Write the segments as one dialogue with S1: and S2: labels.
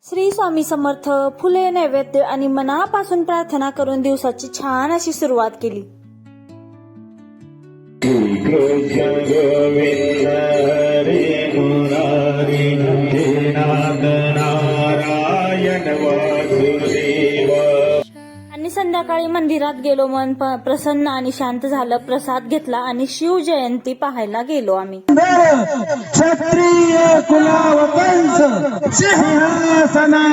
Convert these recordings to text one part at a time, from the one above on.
S1: श्री स्वामी समर्थ. फुले नैवेद्य आणि मनापासून प्रार्थना करून दिवसाची छान अशी सुरुवात केली. आणि संध्याकाळी मंदिरात गेलो. मन प्रसन्न आणि शांत झालं. प्रसाद घेतला आणि शिव जयंती पाहायला गेलो आम्ही.
S2: क्षत्रिय कुलावतंस सिंहासनाधीश्वर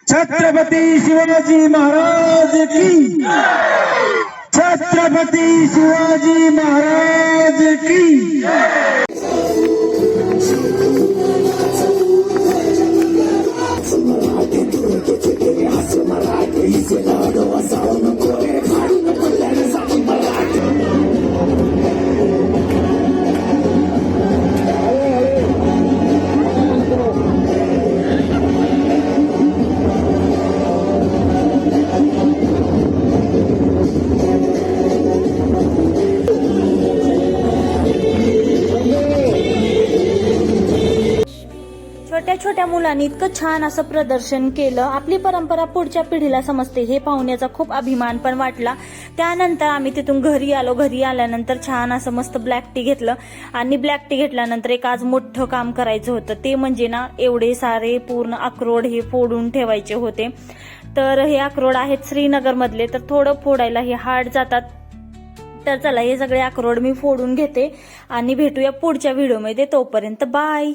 S2: छत्रपती शिवाजी महाराज की, छत्रपती शिवाजी महाराज की.
S1: छोट्या छोट्या मुलांनी इतकं छान असं प्रदर्शन केलं. आपली परंपरा पुढच्या पिढीला समजते हे पाहुण्याचा खूप अभिमान पण वाटला. त्यानंतर आम्ही तिथून घरी आलो. घरी आल्यानंतर छान असं मस्त ब्लॅक टी घेतलं आणि ब्लॅक टी घेतल्यानंतर एक आज मोठं काम करायचं होतं. ते म्हणजे ना एवढे सारे पूर्ण अक्रोड हे फोडून ठेवायचे होते. तर हे अक्रोड आहेत श्रीनगर मधले, तर थोडं फोडायला हे हार्ड जातात. तर चला हे सगळे अक्रोड मी फोडून घेते आणि भेटूया पुढच्या व्हिडिओमध्ये. तोपर्यंत बाय.